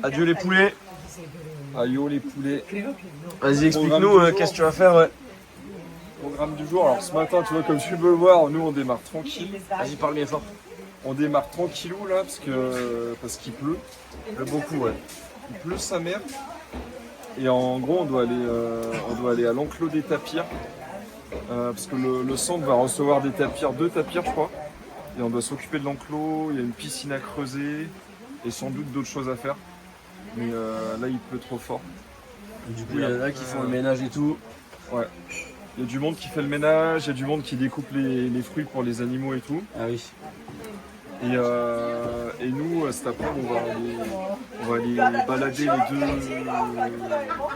Adieu les poulets. Aïe les poulets. Vas-y, explique-nous qu'est-ce que tu vas faire, ouais. Programme du jour. Alors ce matin, tu vois, comme tu peux le voir, nous on démarre tranquille. Vas-y, parle bien fort. On démarre tranquillou là parce qu'il pleut. Il pleut beaucoup, ouais. Il pleut sa mère. Et en gros, on doit aller à l'enclos des tapirs. Parce que le centre va recevoir des tapirs, 2 tapirs je crois. Et on doit s'occuper de l'enclos, il y a une piscine à creuser et sans doute d'autres choses à faire. Mais là il pleut trop fort. Et du coup, il y en a qui font le ménage et tout. Ouais. Il y a du monde qui fait le ménage, il y a du monde qui découpe les fruits pour les animaux et tout. Ah oui. Et nous, cet après, on va aller balader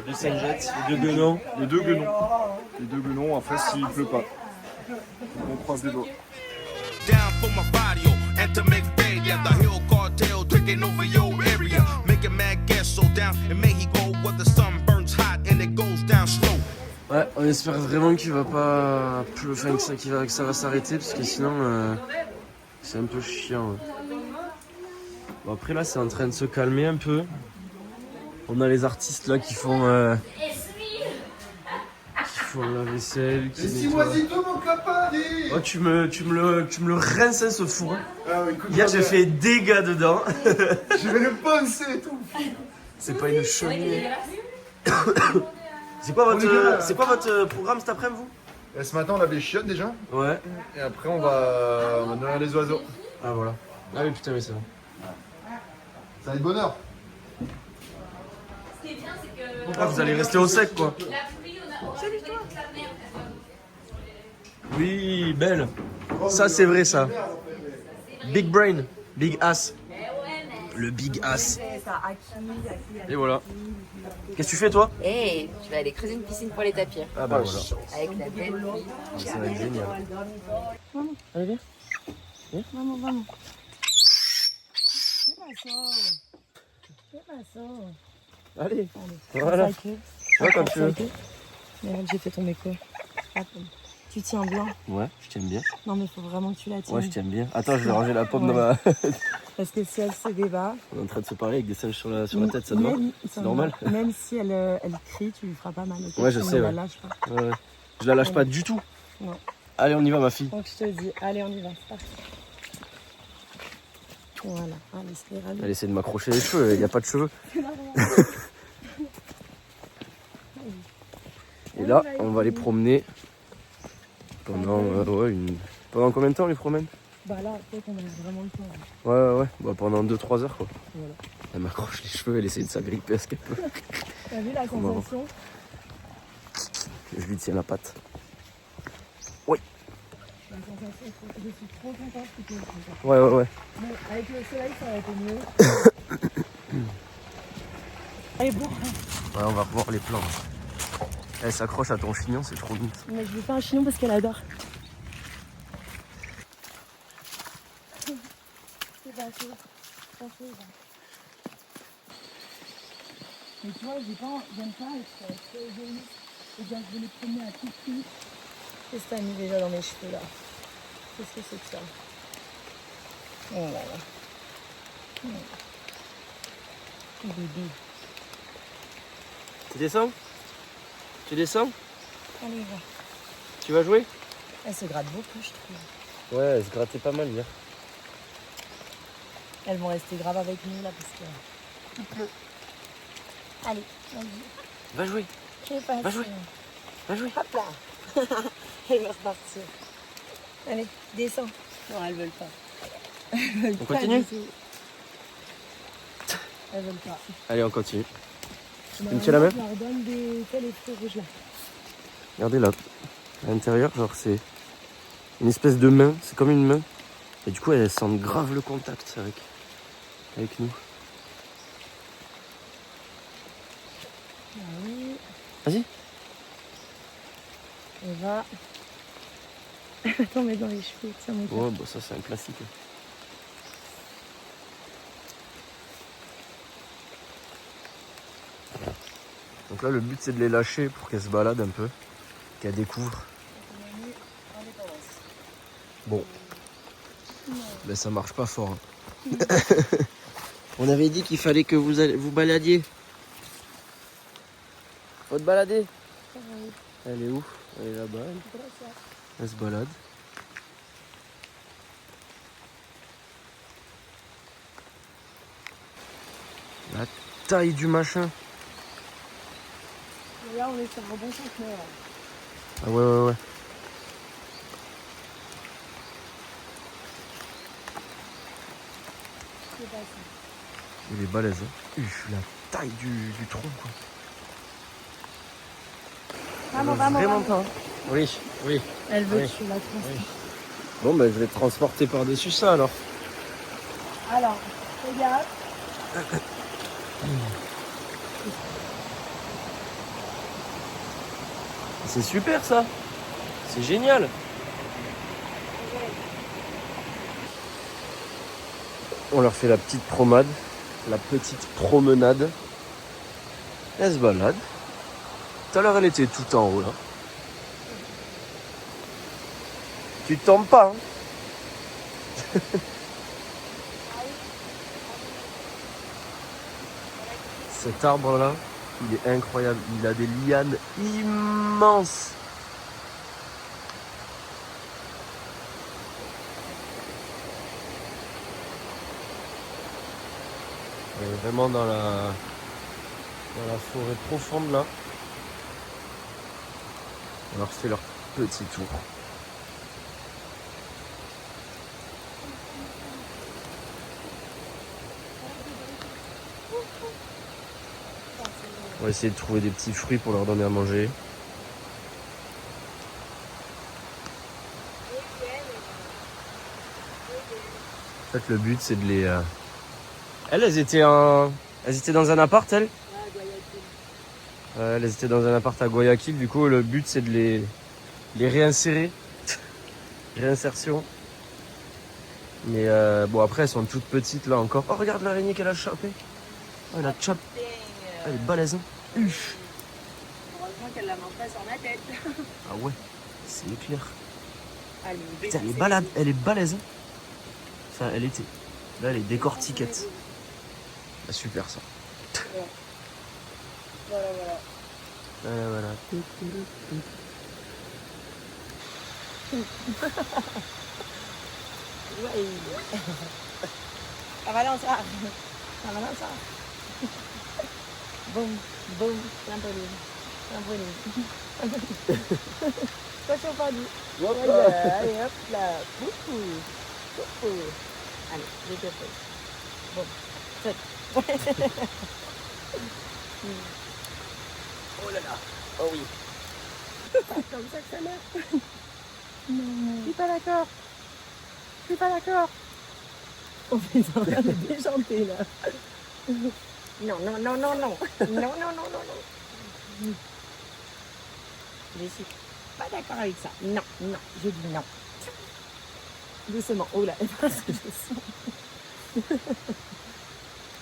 Les singettes, les 2 guenons. les deux guenons. Les 2 guenons, après s'il pleut pas. On croise les doigts. Down for my barrio and to make failure. The hill cartel taking over your area. Making mad gas so down in Mexico where the sun burns hot and it goes down slow. Ouais, on espère vraiment qu'il va pas plus, enfin que ça va s'arrêter parce que sinon c'est un peu chiant. Ouais. Bon après là c'est en train de se calmer un peu. On a les artistes là qui font la vaisselle, qui nettoient. Oh, tu me le rinces ce four. Ah oui, écoute, Hier j'ai fait dégâts dedans. je vais le poncer et tout. C'est pas une cheminée. C'est quoi votre programme cet après-midi vous? Et ce matin, on lave les chiottes déjà. Ouais. Et après, on va nourrir les oiseaux. Ah voilà. Ah oui putain mais c'est bon. Ça va être bonheur. Ce qui est bien, c'est que Ah, vous allez rester au sec quoi. la pluie, on a fait toute la merde. Oui, belle. Ça c'est vrai ça. Big brain, big ass. Le big ass. Et voilà. Qu'est-ce que tu fais toi? Hey, je vais aller creuser une piscine pour les tapirs. Ah bah voilà. Avec la belle pluie. Ça va être génial. Allez viens. Vamos, vamos. ¿Qué pasó? ¿Qué pasó? Allez. Voilà. Tu vois comme tu veux. Merde, j'ai fait tomber quoi? Attends. Tu tiens bien? Ouais, je t'aime bien. Non, mais il faut vraiment que tu la tiennes. Ouais, je t'aime bien. Attends, je vais ranger la pomme Ouais. dans ma... Parce que si elle se débat... On est en train de se parler avec des singes sur la tête, ça te va? C'est normal. Même si elle crie, tu lui feras pas mal. Okay? Ouais, je Tu sais, ne la ouais. lâches pas. Ouais. Je la lâche pas du tout. Non. Allez, on y va ma fille. Donc je te dis, allez, on y va. C'est parti. Voilà. Allez, c'est les Elle essaie de m'accrocher les cheveux, il n'y a pas de cheveux. Et là, on va les promener pendant pendant combien de temps on les promène? Bah là, peut-être qu'on a vraiment le temps. Hein. Ouais. Bah, pendant 2-3 heures quoi. Voilà. Elle m'accroche les cheveux, elle essaie de s'agripper à ce qu'elle peut. T'as vu la sensation? Je lui tiens la patte. Oui. La sensation, je suis trop contente que tu aies fait ça. Ouais. Bon, avec le soleil, ça aurait été mieux. Allez, bon. Ouais, on va revoir les plans. Elle s'accroche à ton chignon, c'est trop vite. Mais je lui fais un chignon parce qu'elle adore. C'est pas chaud. Mais tu vois, j'aime pas être très égoïste. C'est-à-dire que je vais les promener à tout prix. Qu'est-ce que t'as mis déjà dans mes cheveux là? Qu'est-ce que c'est que ça? Oh là là. Bébé. Tu descends? Allez, va. Tu vas jouer? Elle se gratte beaucoup, je trouve. Ouais, elle se grattait pas mal hier. Elles vont rester graves avec nous là parce que il pleut. Allez, vas-y. Va jouer. Je vais passer. Va jouer. Hop là. Elle va repartir. Allez, descends. Non, elles veulent pas. On continue? Elles veulent pas. Allez, on continue. Bah, Une telle la même? je leur donne des les fruits rouges là. Regardez là. À l'intérieur, genre c'est une espèce de main. C'est comme une main. Et du coup, elles sentent grave le contact avec nous. Ah oui. Vas-y. On va. Attends, mais dans les cheveux, tiens mon cœur. Ouais, bah ça c'est un classique. Donc là, le but c'est de les lâcher pour qu'elles se baladent un peu, qu'elles découvrent. Bon, ben ça marche pas fort. Hein. On avait dit qu'il fallait que vous baladiez. Faut te balader. Elle est où? Elle est là-bas. Elle se balade. La taille du machin. Là, on est sur un bon centenaire. Ah ouais. C'est pas ça. Il est balèze. Hein. La taille du tronc quoi. Vamos, Vraiment pas. Hein. Oui. Elle veut Oui. que tu la transportes. Bon ben je vais te transporter par-dessus ça alors. Alors, regarde. C'est super ça. C'est génial. On leur fait la petite promenade. La petite promenade. Elle se balade. Tout à l'heure elle était tout en haut là. Tu tombes pas hein. Cet arbre là, il est incroyable. Il a des lianes immenses. On est vraiment dans la forêt profonde là. On leur fait leur petit tour. On va essayer de trouver des petits fruits pour leur donner à manger. En fait, le but, c'est de les... Elles étaient dans un appart, elles. Elles étaient dans un appart à Guayaquil. Du coup, le but, c'est de les réinsérer. Réinsertion. Mais bon, après, elles sont toutes petites, là, encore. Oh, regarde l'araignée qu'elle a chopée. Oh, elle a chopé. Elle est balèze. Uf. Heureusement qu'elle la mange pas sur ma tête. Ah ouais, c'est clair. Allez, Putain, elle est balade, elle est balèze. Enfin, elle était. Là, elle est décortiquette. Ah, super ça. Voilà. Voilà. Ouais. Ça va dans ça. Boum, trampoline. Attention pas du. Voilà, allez hop là. Coucou. Allez, je te fais. Bon, c'est. Oh là là. Oh oui. C'est comme ça que ça marche. Non. Je suis pas d'accord. On est en train de déchanter là. Non. Je suis pas d'accord avec ça. Non, je dis non. Doucement. Oh là, parce que je sens.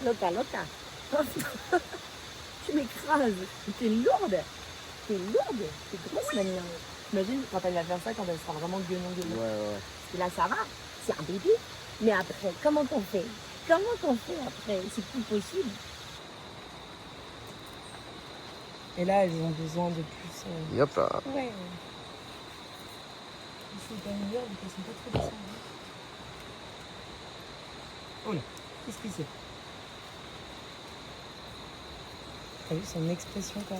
Loca. Tu m'écrases. T'es lourde. T'es grosse maintenant. Imagine quand elle va faire ça, quand elle sera vraiment gueulant. Ouais. Parce que là, ça va. C'est un bébé. Mais après, comment qu'on fait après? C'est plus possible. Et là, elles ont besoin de plus. Et hop là. Ouais. Il faut pas une heure, donc elles sont pas trop descendues. Oh là, qu'est-ce que c'est? T'as vu son expression quoi?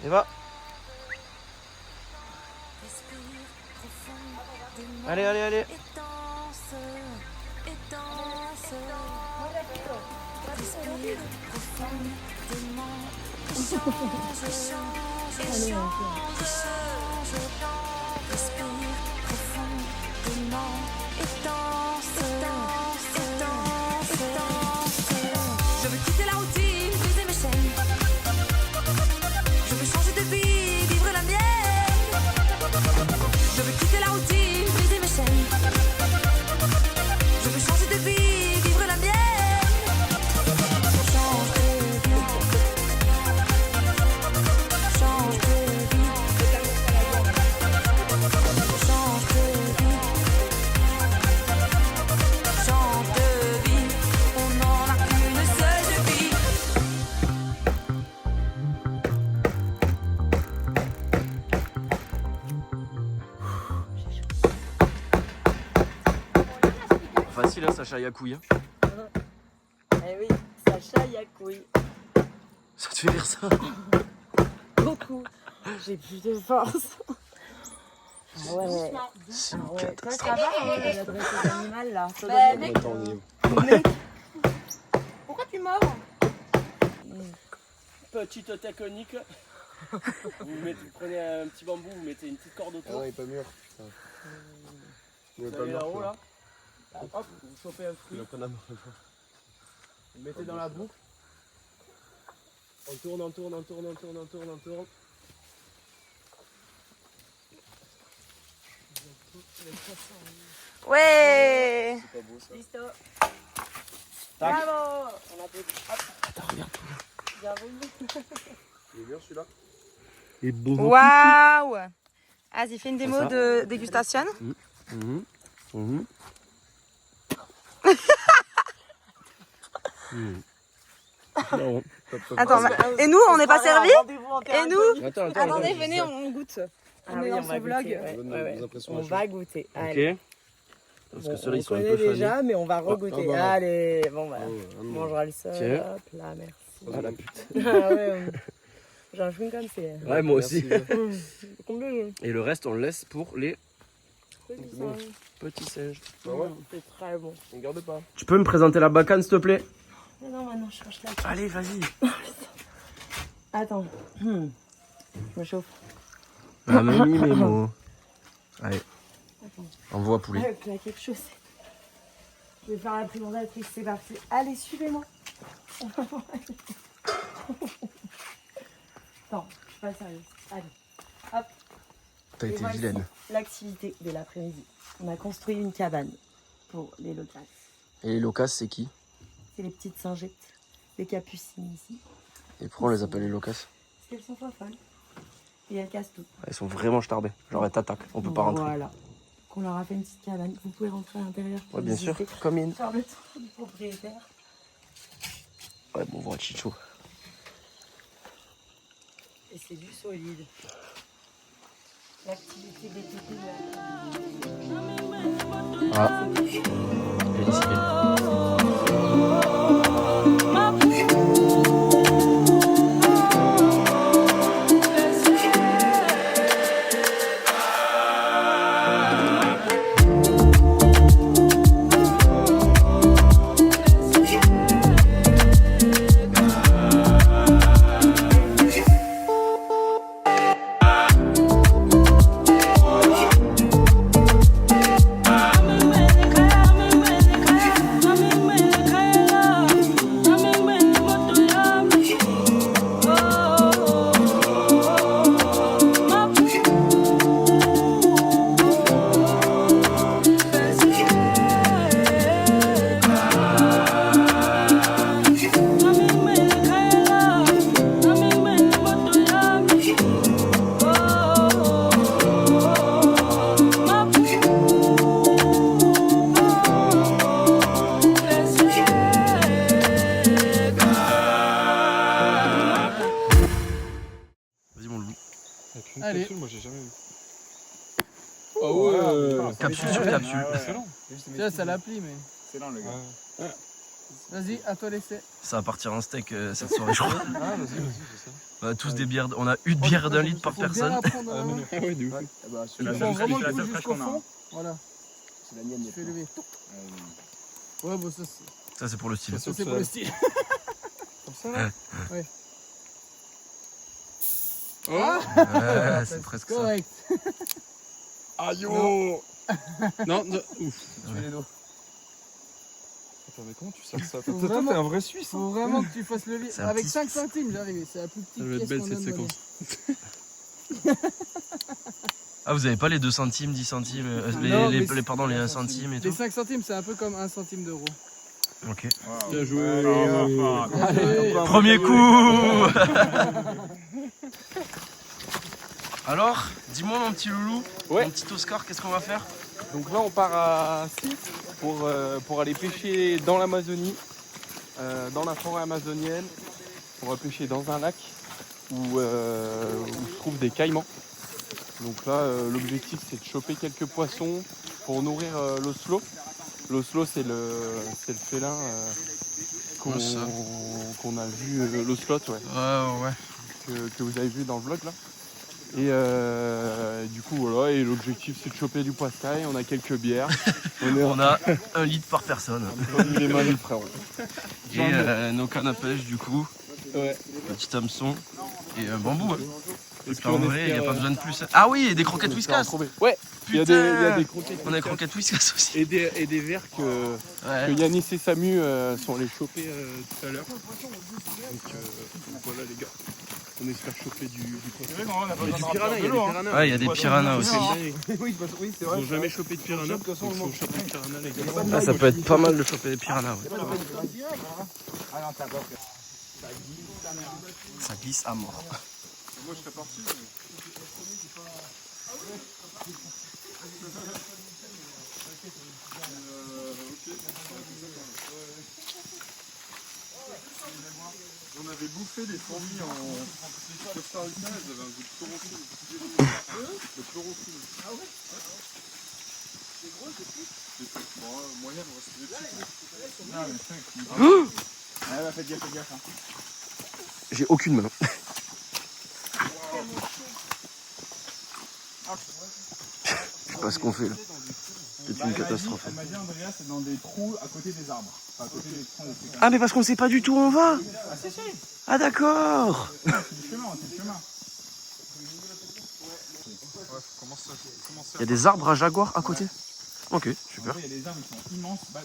Eva. Allez. Je veux quitter la routine, briser mes chaînes. Je veux changer de vie, vivre la mienne. Je veux quitter la routine, briser mes chaînes. Je veux changer de vie, vivre la mienne. Change de vie. Change de vie. facile, hein, Sacha Yacouille. Eh oui, Sacha Yacouille. Ça te fait rire ça? Beaucoup. J'ai plus de force. Ah ouais. C'est une Ah ouais. Toi, catastrophe. ça va, hein, l'adresse aux animaux là. mec, Attends, on y est. Pourquoi tu mords? Petite technique. Vous prenez un petit bambou, vous mettez une petite corde autour. il est pas mûr. Putain. Il est Vous pas allez mûr. là-haut là. Hop, vous chopez un fruit. Vous le mettez dans la boucle. On tourne, on tourne, on tourne, on tourne, on tourne, on tourne. Ouais. C'est pas beau ça. Listo. Tac. Bravo. On applaudit. Attends, regarde tout. Bienvenue. Il est bien celui-là. Et beau. Waouh. Vas-y, fais une démo Ça. de dégustation. Mhm. Mhm. Mhm. Non. Attends, et nous, on n'est pas servis? Et nous? Attends, Attendez, venez, on goûte. Ah On est oui, dans on son va vlog. goûter, ouais. Vos impressions On à chaud. va goûter. Allez. Ok. Parce Bon, que ceux-là, ils sont on un connaît peu fanés. déjà, mais on va regoûter. Ah bah. Allez, bon bah, Ah ouais, on non. mangera le seul. Tiens. Hop là, merci. Ah la pute. Ah ouais, j'ai un chewing comme c'est. Ouais, moi aussi. Combien Et le reste, on le laisse pour les bon. petits singes. Bah ouais, C'est très bon. on garde pas. Tu peux me présenter la bacane, s'il te plaît? Non, maintenant je cherche la. Allez, vas-y. Attends. Je me chauffe. La mamie, mes mots. Allez. Attends. Envoie poulet. Avec la quelque chose. Je vais faire la présentatrice, c'est parti. Allez, suivez-moi. Non, je suis pas sérieuse. Allez. Hop. T'as Et été voici vilaine. l'activité de l'après-midi. On a construit une cabane pour les loquaces. Et les locaces, c'est qui? C'est les petites singettes, les capucines ici. Et pourquoi on les appelle les locaces? Parce qu'elles sont pas folles. Et elles cassent tout. Elles sont vraiment starbées. Genre, elles t'attaquent. On peut pas rentrer. Voilà. Qu'on leur a fait une petite cabane. Vous pouvez rentrer à l'intérieur. pour Ouais, bien sûr. visiter. Comme une. Faire le tour du propriétaire. Ouais, bon, on voit Chicho. Et c'est du solide. L'activité BTP. Ah. Félicité. Vas-y, mon loup. Avec une Allez. capsule, moi j'ai jamais vu. Ah ouais. Capsule sur capsule. Excellent. Tiens, ça l'appli, mais. Excellent, le gars. Vas-y, à toi l'essai. Ça va partir en steak cette soirée, je crois. Ah, vas-y, c'est ça. On a tous des bières. On a une bière d'un litre par Faut bien personne. la prendre, Ah, mais non. Ouais, de ouf. Ouais. Ah bah, Tu celui-là, prends vraiment c'est le la coup seule jusqu'au qu'on a. fond. Voilà. C'est la mienne, Tu fais lever. Ouais, bon, ça Ça, c'est pour le style. c'est pour le style. Comme ça, là. Ouais. Ouais, c'est presque ça. Correct. Aïe Non. Non, non, ouf. Tu les doigts. Attends, mais comment tu sers ça? Faut Toi, vraiment- t'es un vrai Suisse, hein. Faut vraiment que tu fasses lever. C'est un Avec petit 5 centimes, j'arrive. C'est la plus petite Ça va être pièce belle, qu'on cette a de monnaie. Ah, vous avez pas les 2 centimes, 10 centimes, Non, mais pardon, les 1 centime et Les tout? 5 centimes, c'est un peu comme 1 centime d'euro. Ok. Bien joué. Allez. Premier coup. Alors, dis-moi mon petit loulou, Ouais. mon petit Oscar, qu'est-ce qu'on va faire? Donc là on part à 6 pour aller pêcher dans l'Amazonie, dans la forêt amazonienne. On va pêcher dans un lac où se trouvent des caïmans. Donc là l'objectif c'est de choper quelques poissons pour nourrir l'oslo L'oslo, c'est le félin qu'on a vu, l'oslot, ouais. Ouais. Que vous avez vu dans le vlog là. Et du coup voilà, et l'objectif c'est de choper du poiscaille, on a quelques bières. On a 1 litre par personne. Les mains du frérot. Et nos cannes à pêche du coup. Ouais. Petit hameçon et un bambou. Hein. Parce puis qu'en on vrai, il n'y a espère, pas besoin de plus. Ah oui, et des croquettes Whiskas. Ouais, il y a des croquettes. On a des croquettes Whiskas aussi. Et des verres que Yanis et Samu sont allés choper tout à l'heure. Donc voilà les gars. On espère choper du poisson. Ouais, il y a des piranhas aussi. Ils n'ont jamais chopé de piranha. Donc il faut choper de piranha les gars. Ah, ça peut être pas mal de choper des piranhas. Ouais. Ça glisse à mort. Moi je serais parti. On avait bouffé des fourmis en Costa Rica, elles avaient un goût de chlorophylle. De chlorophylle. Ah ouais? C'est gros, c'est petit? Bon, moyen, on va se dire. Ah, bah faites gaffe. J'ai aucune main. Je sais pas ce qu'on fait là. C'est une catastrophe. Elle m'a dit Andrea, c'est dans des trous à côté des arbres. Enfin, à côté des troncs des trucs. Ah mais parce qu'on sait pas du tout où on va. Ah si si. Ah d'accord. C'est du chemin, c'est du chemin. Il y a des arbres à jaguar à côté. Ok, super. Il y a des arbres qui sont immenses. Bah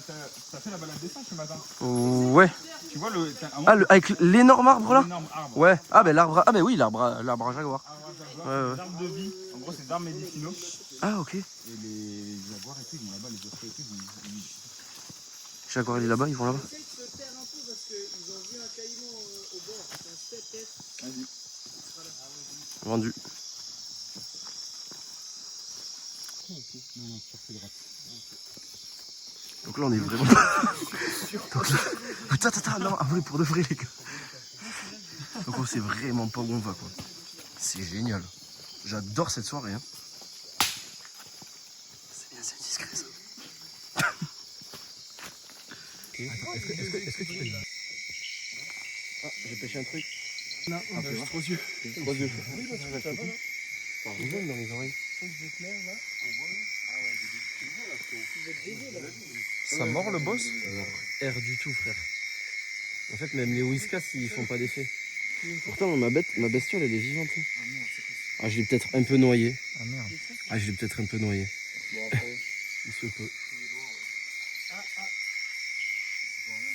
t'as fait la balade des singes ce matin. Ouais. Tu vois le. Ah avec l'énorme arbre là. L'énorme arbre. Ouais. Ah ben l'arbre. Ah ben oui, l'arbre à jaguar. Ouais. Des arbres de vie. En gros, c'est des arbres médicinaux. Ah ok. Et les jaguars et tout, ils vont là-bas, les osprey et tout, ils Jaguar il est là-bas, ils vont là-bas. Vas-y. Vendu. Donc là on est vraiment. Donc là. Attends, non, en vrai pour de vrai les gars. Donc on sait vraiment pas où on va quoi. C'est génial. J'adore cette soirée. Hein. C'est assez discret ça. Est-ce que tu fais Ah, j'ai pêché un truc. Non, j'ai 3 yeux. 3 yeux. Oui, bah tu vas faire ça rigole dans les oreilles. Ça mord le boss? R du tout frère. En fait même les whiskas ils font pas d'effet. Pourtant ma bestiole elle est vivante. Ah je l'ai peut-être un peu noyé. Ah merde. Ah je l'ai peut-être un peu noyé. Bon après. Il se peut.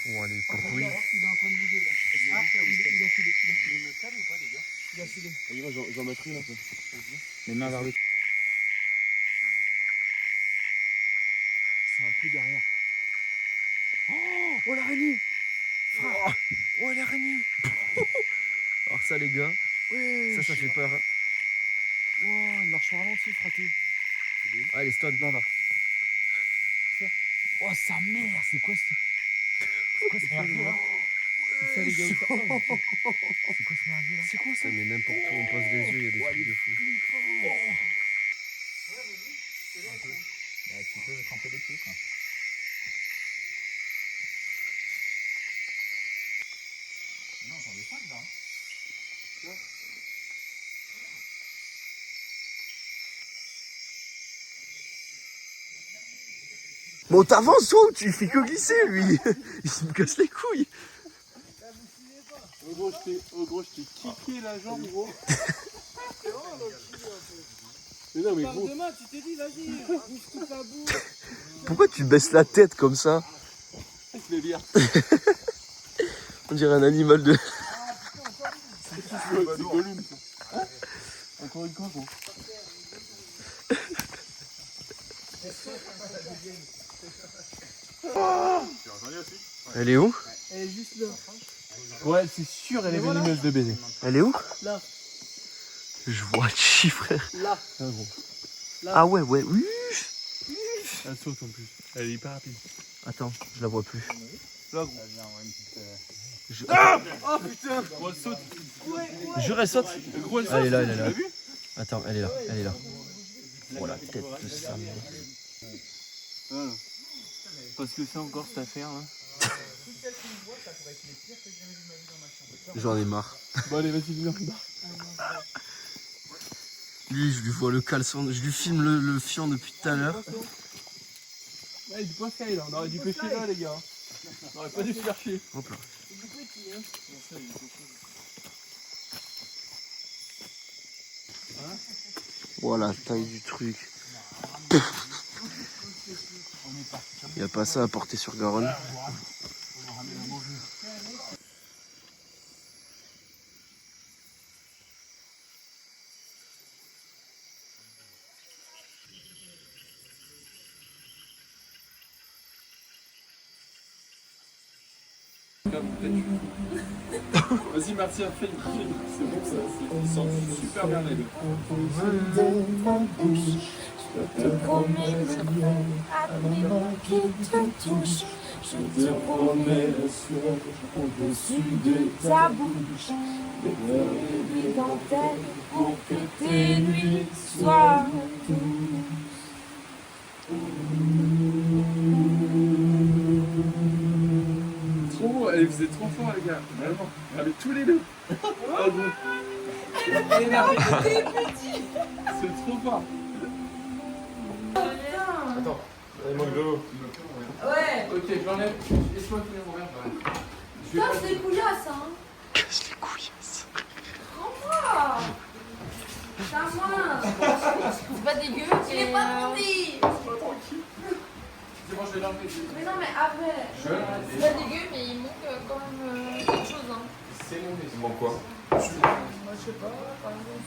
Bon allez, pour Il est en train de bouger là. Ah, il a filé. Il me cale ou pas les gars? Il a filé. Vas-y, j'en mettrai là. Les mains vers le. C'est un peu derrière. Oh l'araignée. Oh l'araignée. Alors ça les gars, Ouais. ça fait peur. Hein. Wow, elle marche au ralenti, fraté. Ah les stone là. Oh sa mère, c'est quoi ce merdier là? C'est ça les gars. C'est quoi ce merdier là? C'est quoi ça? Mais n'importe où on passe des yeux, il y a des trucs de fou. Bah, tu peux tremper les pieds quoi. Non, j'en ai 5 là. Bon t'avances toi ou tu fais que glisser lui. Il me casse les couilles. Oh gros, je t'ai kické la jambe gros. Mais non mais gros. Demain, tu t'es dit, vas-y, bouge toute la bouche. Pourquoi tu baisses la tête comme ça? C'est les bières. On dirait un animal de... C'est Gollum ça. Encore une fois gros. Elle est où? Elle est juste là. Ouais, c'est sûr, elle est venimeuse de baiser. Elle est où? Là. Je vois chi frère. Là. Ah gros. Ah ouais, oui. Elle saute en plus. Elle est hyper rapide. Attends, je la vois plus. Là gros. Oh putain. Gros, elle saute. Jure, elle saute. Gros, elle saute. Elle est là, elle est Tu là. l'as vu? Attends, elle est là. Oh la tête de sa mère. Parce que c'est encore cette affaire là. J'en ai marre. Bon allez, vas-y, viens. Lui, je lui vois le caleçon, je lui filme le fion depuis tout à l'heure. Ouais, du poiscaille là, on aurait dû pêcher là les gars. On aurait pas dû se faire chier. Hop là. Voilà, taille du truc. Il n'y a pas ça à porter sur Garonne. Vas-y Martien, fais une c'est bon ça, ils sentent super bien les deux. Je te promets le ciel, avant qu'il te touche. Je te promets le ciel au-dessus de ta bouche. Des fleurs et des dentelles pour que tes nuits soient douces. Trop, elle faisait trop fort les gars, vraiment. Avec tous les deux. Ah bon. C'est trop fort. Attends, il manque de l'eau. Ouais. Ok, j'enlève. Laisse-moi finir mon verre, j'enlève. Putain, c'est des couillasses, hein. Casse les couilles. Rends-moi. C'est à moi. C'est pas dégueu. Il est pas tombé. C'est bon, je vais l'enlever. Mais non, mais après. C'est pas dégueu, mais il manque quand même quelque chose, hein. C'est mon Il manque quoi? Moi, je sais pas, par exemple,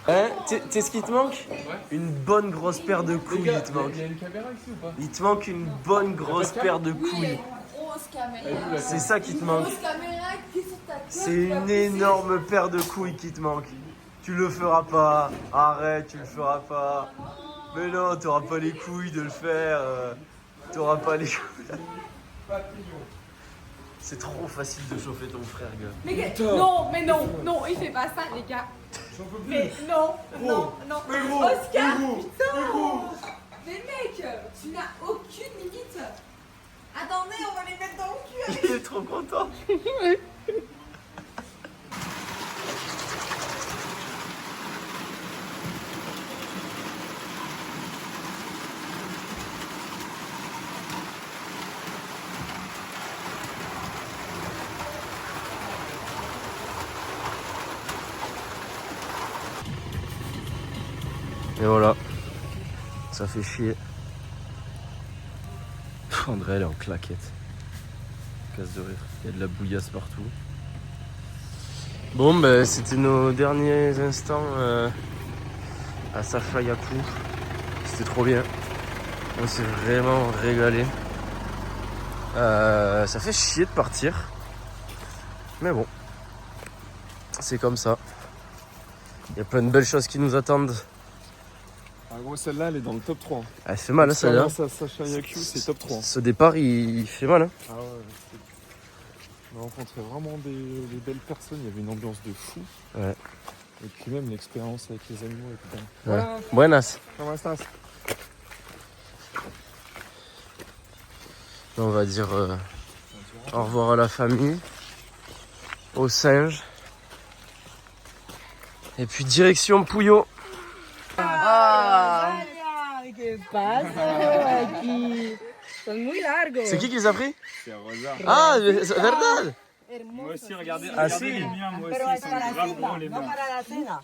Hein, t'es ce qui te manque? Ouais. Une bonne grosse paire de couilles, il te manque. Il y a une caméra ici ou pas? Il te manque une bonne grosse paire de Oui, il y a couilles. une grosse caméra. C'est ça qui te Une manque. grosse caméra qui est sur ta tête. C'est une énorme paire de couilles qui te manque. Tu le feras pas. Arrête, tu le feras pas. Mais non, t'auras pas les couilles de le faire. T'auras pas les couilles. C'est trop facile de chauffer ton frère, gars. Mais non, mais non, non, il fait pas ça, les gars. Mais non, non, non. Oscar, putain. Mais mec, tu n'as aucune limite. Attendez, on va les mettre dans le cul. Il est trop content. Et voilà, ça fait chier. Pff, André elle est en claquette. Casse de rire, il y a de la bouillasse partout. Bon ben c'était nos derniers instants à Safayaku. C'était trop bien. On s'est vraiment régalé. Ça fait chier de partir. Mais bon, c'est comme ça. Il y a plein de belles choses qui nous attendent. En gros, celle-là, elle est dans le top 3. Elle fait mal, hein, celle-là. Safayaku, c'est top 3. Ce départ, il fait mal. Hein. Ah ouais, on a rencontré vraiment des belles personnes, il y avait une ambiance de fou. Ouais. Et puis même l'expérience avec les animaux et tout. Ouais. Buenas. Comment estás? On va dire au revoir à la famille, aux singes. Et puis direction Puyo. Ah, ¿qué pasa aquí? Son muy largos. C'est qui les a pris? C'est Rosa. Ah, c'est verdad. Moi aussi, regardez, Ah, regardez si. les miens, moi aussi, Pero ils es sont para la grave cena, gros les no miens. para la cena.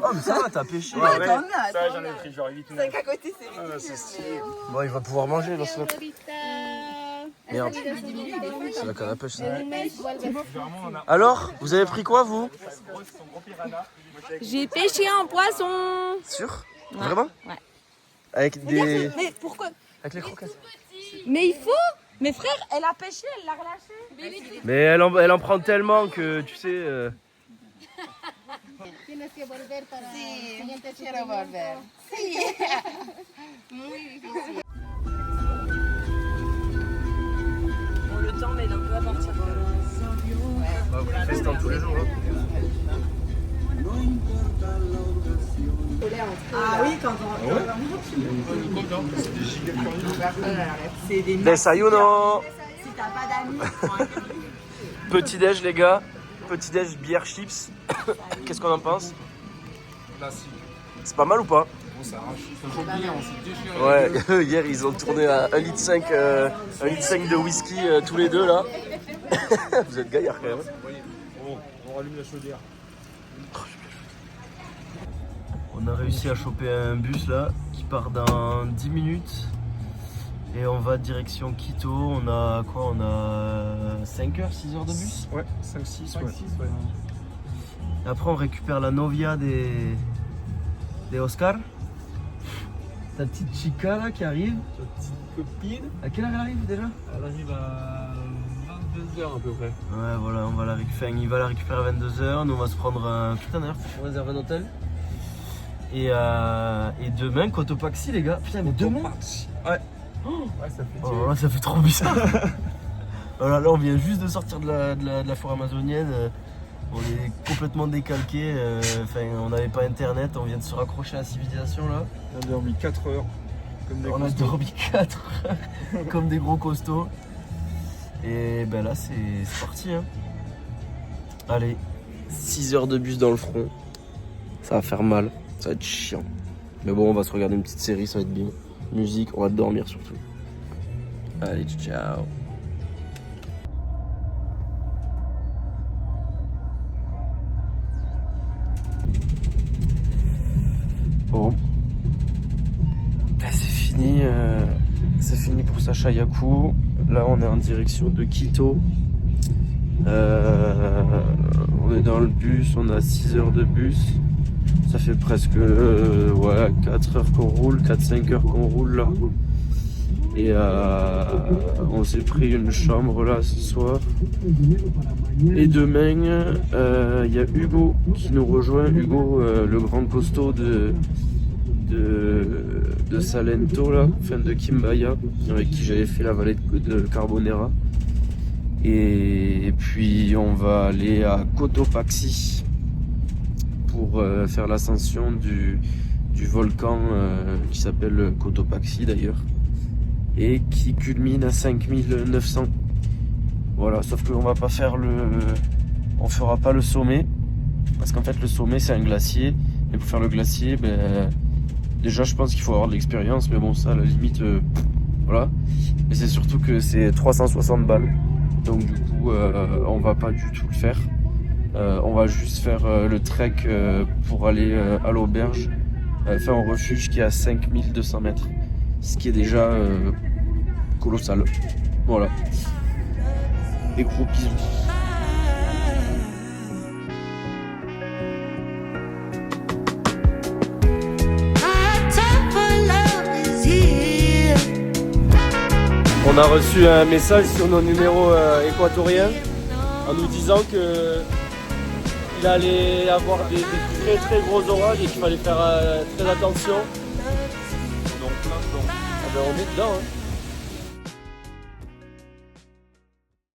Oh, mais ça va, t'as pêché. Ouais, ouais. Ça, j'en ai pris genre 8 C'est qu'à côté, c'est Ah, c'est stylé. Bon, il va pouvoir manger dans ce mec. Merde, c'est la canne à pêche. Ça. Alors, vous avez pris quoi, vous? J'ai pêché un poisson. Sûr? Vraiment? Ouais. Avec des... Mais pourquoi? Avec les croquettes. Mais il faut. Mais frère, elle a pêché, elle l'a relâché. Mais elle en prend tellement que, tu sais... Tienes que volver para siguiente quiero volver. Sí. Muy difícil. Bon, le temps m'aide un peu à partir. Bah, vous faites dans tous les jours. Hein. scolaire entre eux. Ah là. oui, quand on rentre. C'est des Desayuno. Si t'as pas d'amis, Petit déj les gars, petit déj bière chips. Qu'est-ce qu'on en pense? C'est pas mal ou pas? On s'arrache. Ça joue bien, on s'est déchiré. Ouais, hier ils ont tourné à 1,5 litre de whisky tous les deux là. Vous êtes gaillards quand même. Bon, on rallume la chaudière. On a réussi à choper un bus là qui part dans 10 minutes. Et on va direction Quito. On a quoi? On a 5 heures, 6 heures de bus? Ouais, 5-6, ouais. Et après on récupère la novia des Oscar. Ta petite chica là qui arrive. Ta petite copine, À quelle heure elle arrive déjà? elle arrive à 22h à peu près. Ouais voilà, on va la récupérer. Il va la récupérer à 22h. Nous on va se prendre un. Putain d'ailleurs, faut réserver un hôtel. Et demain, Cotopaxi les gars. Putain mais demain. Ouais. Ouais, ça fait Oh là, ça fait trop bizarre. Voilà, là on vient juste de sortir de la forêt amazonienne. On est complètement décalqué. Enfin, on n'avait pas internet. On vient de se raccrocher à la civilisation là. On a dormi 4 heures. Comme des On a costauds. dormi 4 heures comme des gros costauds. Et ben là c'est parti hein. Allez, 6 heures de bus dans le front. Ça va faire mal, ça va être chiant. Mais bon, on va se regarder une petite série, ça va être bien. Musique, on va dormir surtout. Allez, ciao. Bon. Ben, c'est fini pour Sacha Yaku. Là, on est en direction de Quito. On est dans le bus, on a 6 heures de bus. Ça fait presque 4 heures qu'on roule, 4-5 heures qu'on roule là. Et on s'est pris une chambre là ce soir. Et demain, il y a Hugo qui nous rejoint. Hugo, le grand costaud de Salento là, enfin de Kimbaya, avec qui j'avais fait la vallée de Carbonera. Et puis on va aller à Cotopaxi pour faire l'ascension du volcan qui s'appelle Cotopaxi d'ailleurs et qui culmine à 5900. Voilà, sauf qu'on va pas faire on fera pas le sommet parce qu'en fait le sommet c'est un glacier et pour faire le glacier déjà je pense qu'il faut avoir de l'expérience, mais bon ça à la limite voilà, mais c'est surtout que c'est 360 balles. Donc du coup on va pas du tout le faire. On va juste faire le trek pour aller à l'auberge, faire un refuge qui est à 5200 mètres. Ce qui est déjà colossal. Voilà. Des gros bisous. On a reçu un message sur nos numéros équatoriens en nous disant que il allait avoir des très très gros orages et qu'il fallait faire très attention. On est en plein dedans. Ah ben on est dedans hein.